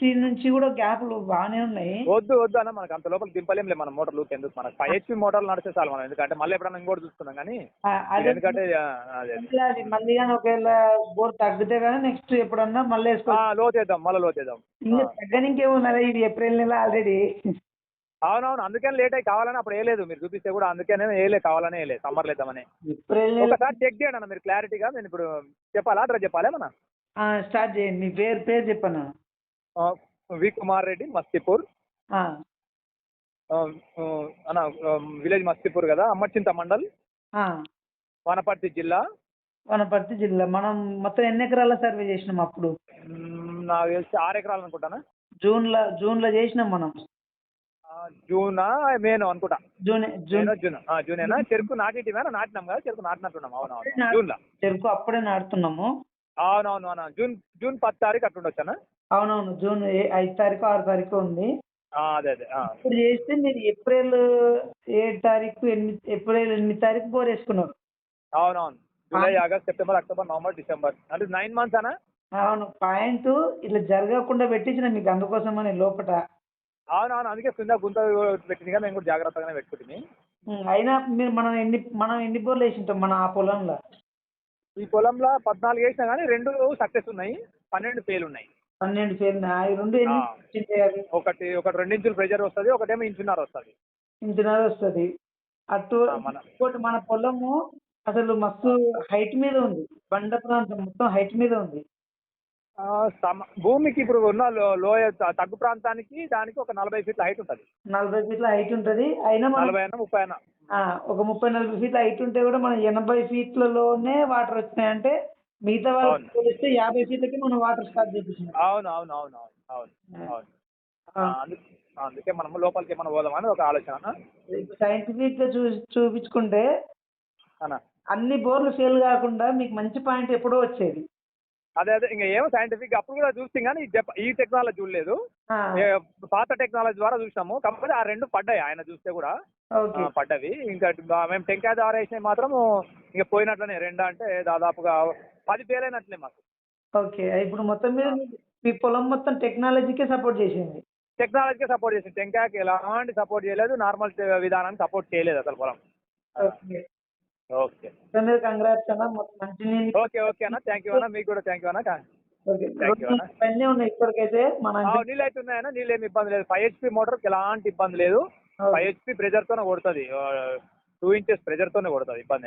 50 నుంచి కూడా గ్యాప్‌లు బానే ఉన్నాయి. వద్దు వద్దు అన్న, మనకు అంత లోపల దింపలేంలే మనం మోటార్లు ఎందుకు, మనకు 5 HP మోటార్లు నడిస్తే చాలు మనం, ఎందుకంటే మళ్ళీ ఎప్పుడన్నా ఇంకోటి చూసుకుందాం కానీ ఇది అదే ఎందుకంటే అదే మళ్ళీ అది మళ్ళీ గాని ఒకవేళ బోర్ తగ్గితే గాని నెక్స్ట్ ఎప్పుడన్నా మళ్ళీ ఏసుకోవచ్చు. లోతేద్దాం, మళ్ళీ లోతేద్దాం. ఇంక తగ్గనీకేమున్నది ఇది ఏప్రిల్ నెల ఆల్రెడీ. అవునవును, అందుకని లేట్ అయ్యి కావాలని అప్పుడు వేయలేదు, మీరు చూపిస్తే కూడా అందుకనే వేయలే, కావాలనే వేయలేదు, సమ్మర్ లేద్దామని. ఏప్రిల్ నెల ఒకసారి చెక్ చేయండి అన్న మీరు క్లారిటీగా. నేను ఇప్పుడు చెప్పాలా, అడ్రస్ చెప్పాలా మన స్టార్ట్ చేయండి. మీ పేరు చెప్పన్నా. వి కుమార్ రెడ్డి, మస్తీపూర్ ఆ! అన్న, విలేజ్ మస్తీపూర్ కదా, అమ్మచింత మండల్, ఆ! వనపర్తి జిల్లా. వనపర్తి జిల్లా. మనం మొత్తం ఎన్ని ఎకరాల సర్వే చేసినాం అప్పుడు? నాకు తెలిసి 6 ఎకరాలు అనుకుంటానా. జూన్‌లో చేసినాం మనం. జూనా మేనో అనుకుంటా. జూనే. జూనేనా. చెరుకు నాటిటివేనా, నాటినాం కదా, చెరుకు నాటినట్టున్నాం. అవునవును, జూన్లో. చెరుకు అప్పుడే నాటుతున్నాము. అవునవును అన్న, జూన్ 10 తారీఖు అట్లుండొచ్చనా. అవునవును. జూన్ 5 తారీఖు, 6 తారీఖు ఉంది. అదే అదే. ఇప్పుడు చేస్తే మీరు ఏప్రిల్ 7 తారీఖు, ఏప్రిల్ 8 తారీఖు బోర్ వేసుకున్నారు. అవునవును, July, August, September, October, November, December, అంటే 9 మంత్స్ అనా. అవును. పాయింట్ ఇట్లా జరగకుండా పెట్టించిన మీకు అందుకోసమని లోపట. అవునవును, అందుకే కింద గుంత పెట్టింది కదా, మేము కూడా జాగ్రత్తగానే పెట్టుకుంటుంది. అయినా మనం ఎన్ని బోర్లు వేసింటాం మన ఆ పొలంలో? ఈ పొలంలో 14 వేసినా కానీ 2 సక్సెస్ ఉన్నాయి, 12 ఫెయిల్ ఉన్నాయి. 12 ఫెయిల్. అవి 2 ఎన్ని ఉంటాయి? ఒకటి 2 ఇంచుల ప్రెజర్ వస్తుంది, ఒకటేమో ఇంచున్నర వస్తుంది. ఇంచున్నర వస్తుంది. ఇంకోటి మన పొలము అసలు మస్తు హైట్ మీద ఉంది. బండ ప్రాంతం మొత్తం హైట్ మీద ఉంది. భూమికి ఇప్పుడు ఉన్న లోయ తగ్గు ప్రాంతానికి దానికి ఒక 40 ఫీట్ల హైట్ ఉంటుంది. 40 ఫీట్ల హైట్ ఉంటుంది. అయినా 40 అయినా 30 అయినా. ఒక 30-40 ఫీట్ల హైట్ ఉంటే కూడా మనం 80 ఫీట్లలోనే వాటర్ వచ్చినాయంటే మిగతా వాళ్ళకి పోలిస్తే 50 ఫీట్లకి మనం వాటర్ స్టార్ట్ చేపించినాం. అవును అవును అవును అవును అవును అవును. అందుకే మనం లోపలికి మనం పోదామని ఒక ఆలోచన. సైంటిఫిక్ గా చూపించుకుంటే అన్ని బోర్లు ఫెయిల్ కాకుండా మీకు మంచి పాయింట్ ఎప్పుడో వచ్చేది. అదే అదే, ఇంకా ఏమో సైంటిఫిక్ అప్పుడు కూడా చూస్తాం కానీ ఈ టెక్నాలజీ చూడలేదు, పాత టెక్నాలజీ ద్వారా చూసినాము. కాకపోతే ఆ 2 పడ్డాయి, ఆయన చూస్తే కూడా పడ్డవి. ఇంకా మేము టెంకాయ ద్వారా వేసినవి మాత్రం ఇంకా పోయినట్లనే. 2 అంటే దాదాపుగా 10 ఫెయిల్ అయినట్లే మాకు. ఓకే. ఇప్పుడు మొత్తం మీద మీ పొలం మొత్తం టెక్నాలజీకే సపోర్ట్ చేసింది. టెక్నాలజీకే సపోర్ట్ చేసింది, టెంకాయకి ఎలాంటి సపోర్ట్ చేయలేదు, నార్మల్ విధానాన్ని సపోర్ట్ చేయలేదు అసలు పొలం. ఓకే. ఓకే కంగ్రాట్స్ అన్న. మంచి ఓకే ఓకే అన్న, థ్యాంక్ యూ అన్న, మీకు కూడా థ్యాంక్ యూ అన్న. థ్యాంక్ యూ అన్న. పైన ఉన్నాయి ఇప్పటికైతే. నీళ్ళు అయితే ఉన్నాయన్నా, నీళ్ళు ఏమి ఇబ్బంది లేదు. 5 HP మోటార్కి ఎలాంటి ఇబ్బంది లేదు. 5 HP ప్రెజర్తోనే కొడుతుంది, 2 ఇంచెస్ ప్రెజర్తోనే కొడుతుంది, ఇబ్బంది.